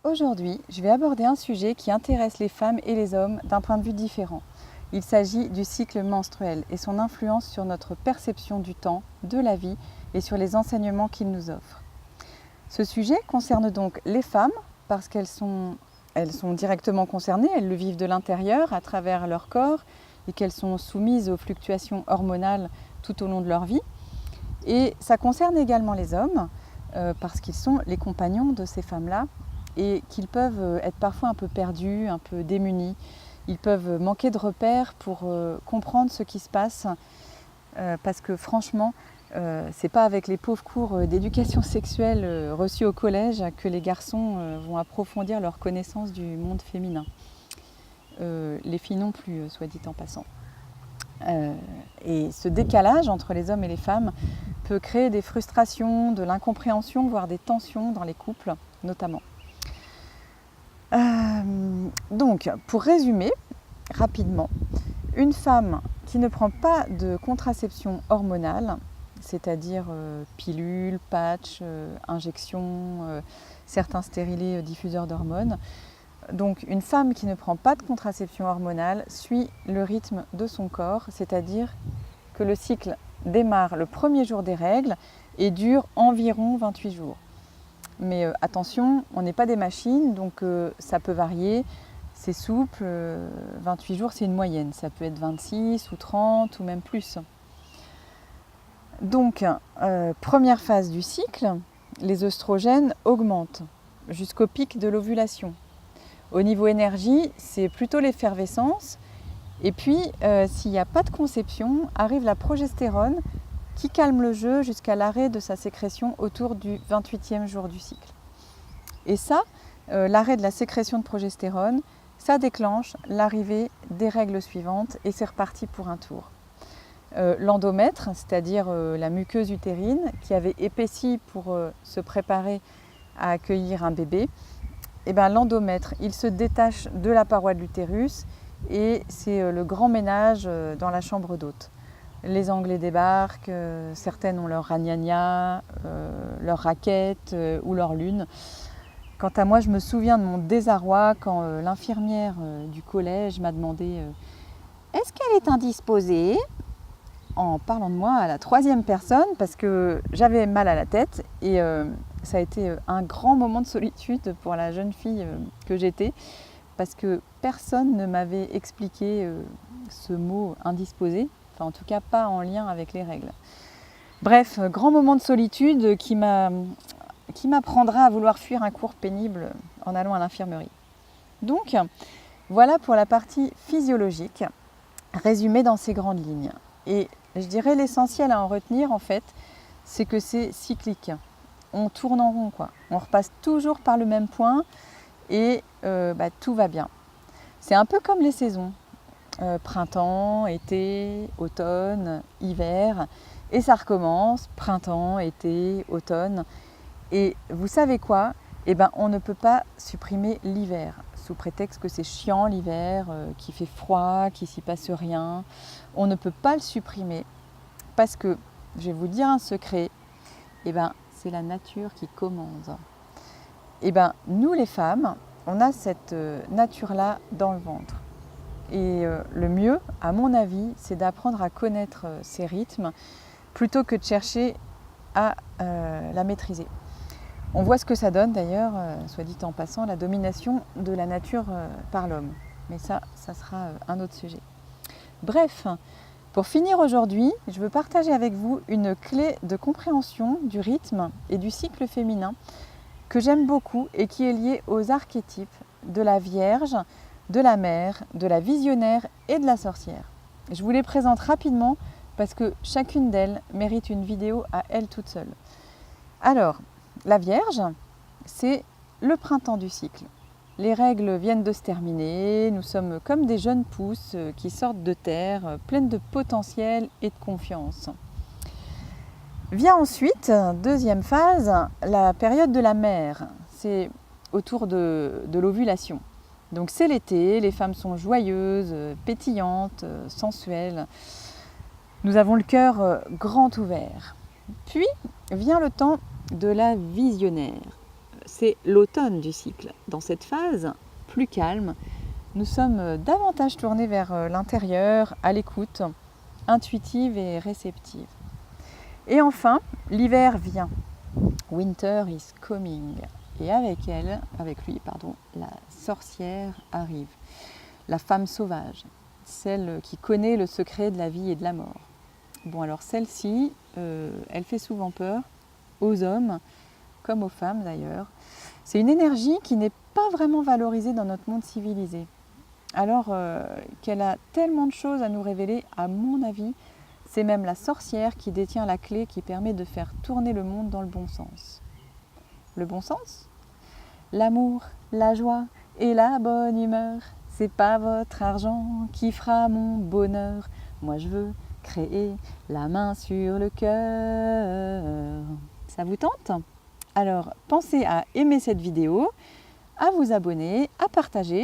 Aujourd'hui, je vais aborder un sujet qui intéresse les femmes et les hommes d'un point de vue différent. Il s'agit du cycle menstruel et son influence sur notre perception du temps, de la vie et sur les enseignements qu'il nous offre. Ce sujet concerne donc les femmes parce qu'elles sont directement concernées, elles le vivent de l'intérieur à travers leur corps et qu'elles sont soumises aux fluctuations hormonales tout au long de leur vie. Et ça concerne également les hommes parce qu'ils sont les compagnons de ces femmes-là et qu'ils peuvent être parfois un peu perdus, un peu démunis. Ils peuvent manquer de repères pour comprendre ce qui se passe parce que franchement, c'est pas avec les pauvres cours d'éducation sexuelle reçus au collège que les garçons vont approfondir leur connaissance du monde féminin. Les filles non plus, soit dit en passant. Et ce décalage entre les hommes et les femmes peut créer des frustrations, de l'incompréhension, voire des tensions dans les couples notamment. Donc, pour résumer rapidement, une femme qui ne prend pas de contraception hormonale, c'est-à-dire pilules, patchs, injections, certains stérilés diffuseurs d'hormones, donc une femme qui ne prend pas de contraception hormonale suit le rythme de son corps, c'est-à-dire que le cycle démarre le premier jour des règles et dure environ 28 jours. Mais attention, on n'est pas des machines, donc ça peut varier. C'est souple, 28 jours c'est une moyenne, ça peut être 26 ou 30 ou même plus. Donc, première phase du cycle, les œstrogènes augmentent jusqu'au pic de l'ovulation. Au niveau énergie, c'est plutôt l'effervescence. Et puis, s'il n'y a pas de conception, arrive la progestérone qui calme le jeu jusqu'à l'arrêt de sa sécrétion autour du 28e jour du cycle. Et ça, l'arrêt de la sécrétion de progestérone, ça déclenche l'arrivée des règles suivantes et c'est reparti pour un tour. L'endomètre, c'est-à-dire la muqueuse utérine qui avait épaissi pour se préparer à accueillir un bébé, et bien, l'endomètre, il se détache de la paroi de l'utérus et c'est le grand ménage dans la chambre d'hôte. Les Anglais débarquent, certaines ont leur ragnagna, leur raquette ou leur lune. Quant à moi, je me souviens de mon désarroi quand l'infirmière du collège m'a demandé « Est-ce qu'elle est indisposée ?» en parlant de moi à la troisième personne parce que j'avais mal à la tête et ça a été un grand moment de solitude pour la jeune fille que j'étais parce que personne ne m'avait expliqué ce mot indisposé, enfin en tout cas pas en lien avec les règles. Bref, grand moment de solitude qui m'apprendra à vouloir fuir un cours pénible en allant à l'infirmerie. Donc voilà pour la partie physiologique, résumée dans ces grandes lignes. Et je dirais l'essentiel à en retenir en fait, c'est que c'est cyclique. On tourne en rond quoi. On repasse toujours par le même point et tout va bien. C'est un peu comme les saisons. Printemps, été, automne, hiver. Et ça recommence, printemps, été, automne. Et vous savez quoi ? On ne peut pas supprimer l'hiver, sous prétexte que c'est chiant l'hiver, qu'il fait froid, qu'il ne s'y passe rien. On ne peut pas le supprimer parce que, je vais vous dire un secret, c'est la nature qui commande. Nous les femmes, on a cette nature-là dans le ventre. Et le mieux, à mon avis, c'est d'apprendre à connaître ces rythmes plutôt que de chercher à la maîtriser. On voit ce que ça donne d'ailleurs, soit dit en passant, la domination de la nature par l'homme. Mais ça sera un autre sujet. Bref, pour finir aujourd'hui, je veux partager avec vous une clé de compréhension du rythme et du cycle féminin que j'aime beaucoup et qui est liée aux archétypes de la Vierge, de la Mère, de la Visionnaire et de la Sorcière. Je vous les présente rapidement parce que chacune d'elles mérite une vidéo à elle toute seule. Alors, la Vierge, c'est le printemps du cycle. Les règles viennent de se terminer, nous sommes comme des jeunes pousses qui sortent de terre, pleines de potentiel et de confiance. Vient ensuite, deuxième phase, la période de la mère. C'est autour de l'ovulation. Donc c'est l'été, les femmes sont joyeuses, pétillantes, sensuelles. Nous avons le cœur grand ouvert. Puis vient le temps de la visionnaire. c'est l'automne du cycle. Dans cette phase plus calme, nous sommes davantage tournés vers l'intérieur, à l'écoute, intuitive et réceptive. Et enfin, l'hiver vient. Winter is coming. Et avec lui, la sorcière arrive. La femme sauvage, celle qui connaît le secret de la vie et de la mort. Bon, alors celle-ci, elle fait souvent peur aux hommes, comme aux femmes d'ailleurs. C'est une énergie qui n'est pas vraiment valorisée dans notre monde civilisé. Alors qu'elle a tellement de choses à nous révéler, à mon avis, c'est même la sorcière qui détient la clé qui permet de faire tourner le monde dans le bon sens. Le bon sens ? L'amour, la joie et la bonne humeur, c'est pas votre argent qui fera mon bonheur. Moi je veux créer la main sur le cœur. Ça vous tente ? Alors pensez à aimer cette vidéo, à vous abonner, à partager.